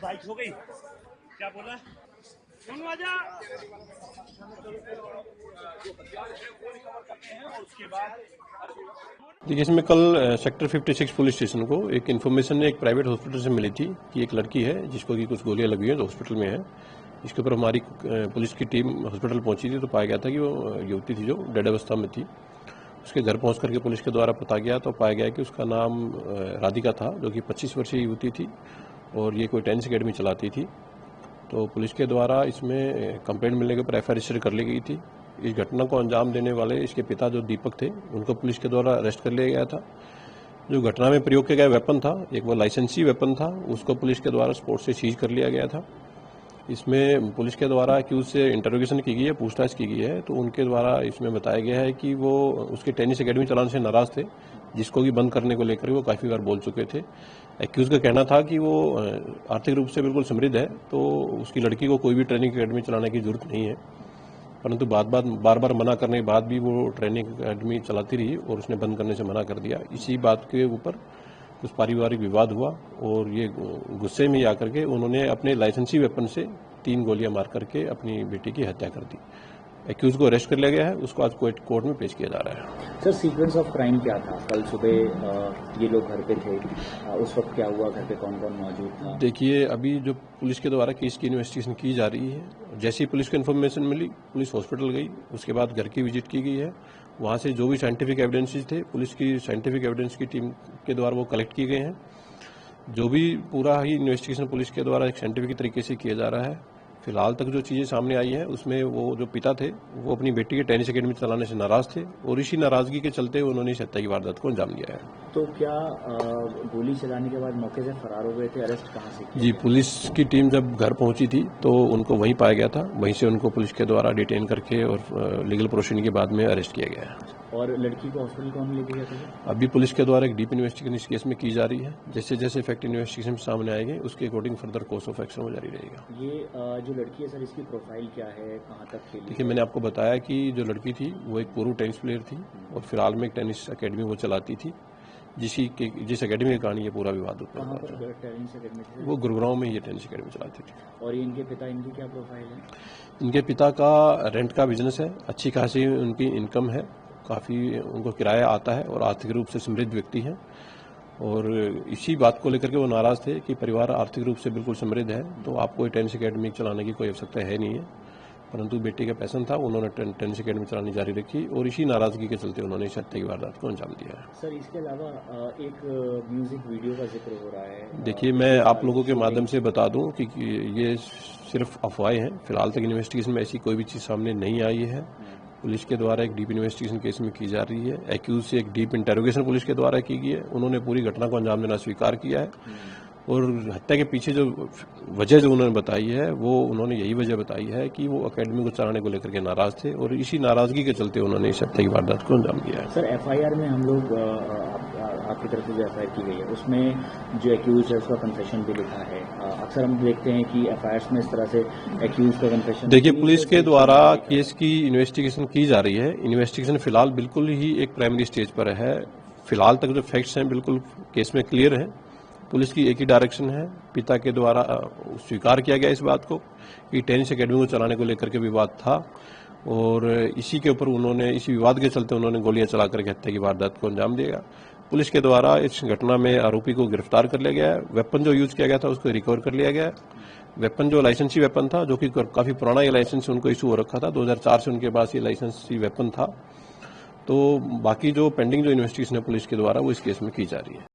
Bike हो गई, क्या बोला? देखिए, इसमें कल सेक्टर 56 पुलिस स्टेशन को एक इन्फॉर्मेशन एक प्राइवेट हॉस्पिटल से मिली थी कि एक लड़की है जिसको कि कुछ गोलियां लगी हैं, जो हॉस्पिटल में है। इसके ऊपर हमारी पुलिस की टीम हॉस्पिटल पहुंची थी तो पाया गया था कि वो युवती थी जो डेड अवस्था में थी। उसके घर पहुंच करके पुलिस के द्वारा पता गया तो पाया गया कि उसका नाम राधिका था, जो कि 25 वर्षीय युवती थी और ये कोई टेनिस अकेडमी चलाती थी। तो पुलिस के द्वारा इसमें कंप्लेंट मिलने के ऊपर एफआईआर रजिस्टर कर ली गई थी। इस घटना को अंजाम देने वाले इसके पिता जो दीपक थे, उनको पुलिस के द्वारा अरेस्ट कर लिया गया था। जो घटना में प्रयोग किया गया वेपन था, एक वो लाइसेंसी वेपन था, उसको पुलिस के द्वारा स्पॉट से सीज कर लिया गया था। इसमें पुलिस के द्वारा एक्यूज से इंटरोगेशन की गई है, पूछताछ की गई है। तो उनके द्वारा इसमें बताया गया है कि वो उसके टेनिस अकेडमी चलाने से नाराज थे, जिसको कि बंद करने को लेकर वो काफ़ी बार बोल चुके थे। एक्यूज का कहना था कि वो आर्थिक रूप से बिल्कुल समृद्ध है, तो उसकी लड़की को कोई भी ट्रेनिंग अकेडमी चलाने की जरूरत नहीं है। परंतु बार बार मना करने के बाद भी वो ट्रेनिंग अकेडमी चलाती रही और उसने बंद करने से मना कर दिया। इसी बात के ऊपर कुछ पारिवारिक विवाद हुआ और ये गुस्से में आकर के उन्होंने अपने लाइसेंसी वेपन से 3 गोलियां मार करके अपनी बेटी की हत्या कर दी। एक्यूज को अरेस्ट कर लिया गया है, उसको आज कोर्ट में पेश किया जा रहा है। सर, सीक्वेंस ऑफ क्राइम क्या था? कल सुबह ये लोग घर पे थे, उस वक्त क्या हुआ, घर पे कौन कौन मौजूद था? देखिए, अभी जो पुलिस के द्वारा केस की इन्वेस्टिगेशन की जा रही है, जैसे ही पुलिस को इन्फॉर्मेशन मिली, पुलिस हॉस्पिटल गई, उसके बाद घर की विजिट की गई है। वहाँ से जो भी साइंटिफिक एविडेंसेस थे, पुलिस की साइंटिफिक एविडेंस की टीम के द्वारा वो कलेक्ट किए गए हैं। जो भी पूरा ही इन्वेस्टिगेशन पुलिस के द्वारा एक साइंटिफिक तरीके से किया जा रहा है। फिलहाल तक जो चीज़ें सामने आई हैं उसमें वो जो पिता थे वो अपनी बेटी के टेनिस अकेडमी चलाने से नाराज थे और इसी नाराजगी के चलते उन्होंने इस हत्या की वारदात को अंजाम दिया है। तो क्या गोली चलाने के बाद मौके से फरार हो गए थे? अरेस्ट कहाँ से किया? जी, पुलिस की टीम जब घर पहुंची थी तो उनको वहीं पाया गया था, वहीं से उनको पुलिस के द्वारा डिटेन करके और लीगल प्रोसीडिंग के बाद में अरेस्ट किया गया है। और लड़की को हॉस्पिटल कौन लेके गया था? अभी पुलिस के द्वारा एक डीप इन्वेस्टिगेशन इस केस में की जा रही है। जैसे जैसे फैक्ट इन्वेस्टिगेशन सामने आएंगे उसके according further course of action वो जारी रहेगा। ये जो लड़की है सर, इसकी प्रोफाइल क्या है, कहाँ तक खेली? देखिए, मैंने आपको बताया कि जो लड़की थी वो एक पूर्व टेनिस प्लेयर थी और फिलहाल में एक टेनिस अकेडमी वो चलाती थी, जिस अकेडमी के कारण ये पूरा विवाद उत्पन्न हुआ था। टेनिस अकेडमी थी? वो गुरुग्राम में ये टेनिस अकेडमी चलाती थी। और ये इनके पिता, इनकी क्या प्रोफाइल है? इनके पिता का रेंट का बिजनेस है, अच्छी खासी उनकी इनकम है, काफ़ी उनको किराया आता है और आर्थिक रूप से समृद्ध व्यक्ति हैं। और इसी बात को लेकर के वो नाराज थे कि परिवार आर्थिक रूप से बिल्कुल समृद्ध है, तो आपको टेनिस अकेडमी चलाने की कोई आवश्यकता है नहीं है। परंतु बेटी का पैशन था, उन्होंने टेनिस अकेडमी चलानी जारी रखी और इसी नाराजगी के चलते उन्होंने इस हत्या की वारदात को अंजाम दिया है। सर, इसके अलावा एक म्यूजिक वीडियो का जिक्र हो रहा है। देखिए, मैं आप लोगों के माध्यम से बता दूं कि ये सिर्फ अफवाहें हैं। फिलहाल तक इन्वेस्टिगेशन में ऐसी कोई भी चीज़ सामने नहीं आई है। पुलिस के द्वारा एक डीप इन्वेस्टिगेशन केस में की जा रही है। एक्यूज से एक डीप इंटेरोगेशन पुलिस के द्वारा की गई है। उन्होंने पूरी घटना को अंजाम देना स्वीकार किया है और हत्या के पीछे जो वजह जो उन्होंने बताई है वो उन्होंने यही वजह बताई है कि वो अकेडमी को चलाने को लेकर के नाराज थे और इसी नाराजगी के चलते उन्होंने इस हत्या की वारदात को अंजाम दिया है। सर, एफआईआर में हम लोग आपकी तरफ से जो एफआईआर की गई है उसमें जो एक्यूज है उसका कन्फेशन भी लिखा है। अक्सर हम देखते हैं कि एफआईआर में इस तरह से एक्यूज का कन्फेशन। देखिए, पुलिस के द्वारा केस की इन्वेस्टिगेशन की जा रही है। इन्वेस्टिगेशन फिलहाल बिल्कुल ही एक प्राइमरी स्टेज पर है। फिलहाल तक जो फैक्ट्स हैं बिल्कुल केस में क्लियर हैं। पुलिस की एक ही डायरेक्शन है, पिता के द्वारा स्वीकार किया गया इस बात को कि टेनिस अकेडमी को चलाने को लेकर के विवाद था और इसी के ऊपर उन्होंने इसी विवाद के चलते उन्होंने गोलियां चला करके हत्या की वारदात को अंजाम दिया। पुलिस के द्वारा इस घटना में आरोपी को गिरफ्तार कर लिया गया है। वेपन जो यूज किया गया था उसको रिकवर कर लिया गया है। वेपन जो लाइसेंसी वेपन था, जो कि काफी पुराना ये लाइसेंस उनको इशू हो रखा था, 2004 से उनके पास ये लाइसेंसी वेपन था। तो बाकी जो पेंडिंग जो इन्वेस्टिगेशन है पुलिस के द्वारा वो इस केस में की जा रही है।